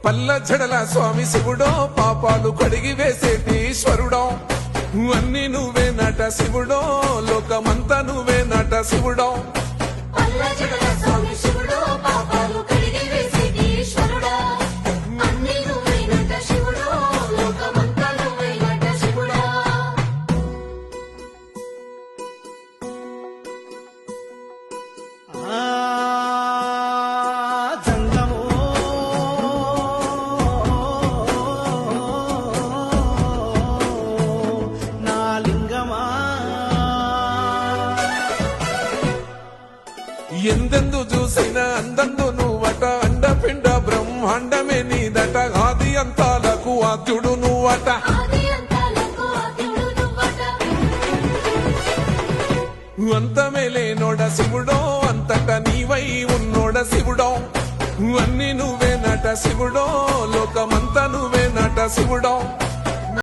పల్ల జడల స్వామి శివుడో పాపాలు కడిగి వేసేటి ఈశ్వరుడో అన్ని నువ్వే నట శివుడో లోకమంతా నువ్వే నట శివుడో ఎందెందు చూసిన అందందు నువ్వట అండపిండ బ్రహ్మాండమే నీదట ఆది అంతాలకు ఆద్యుడు నువ్వట అంతమే లేనోడ శివుడో అంతట నీవై ఉన్నోడ శివుడో అన్ని నువ్వే నట శివుడో లోకమంతా నువ్వే నట శివుడో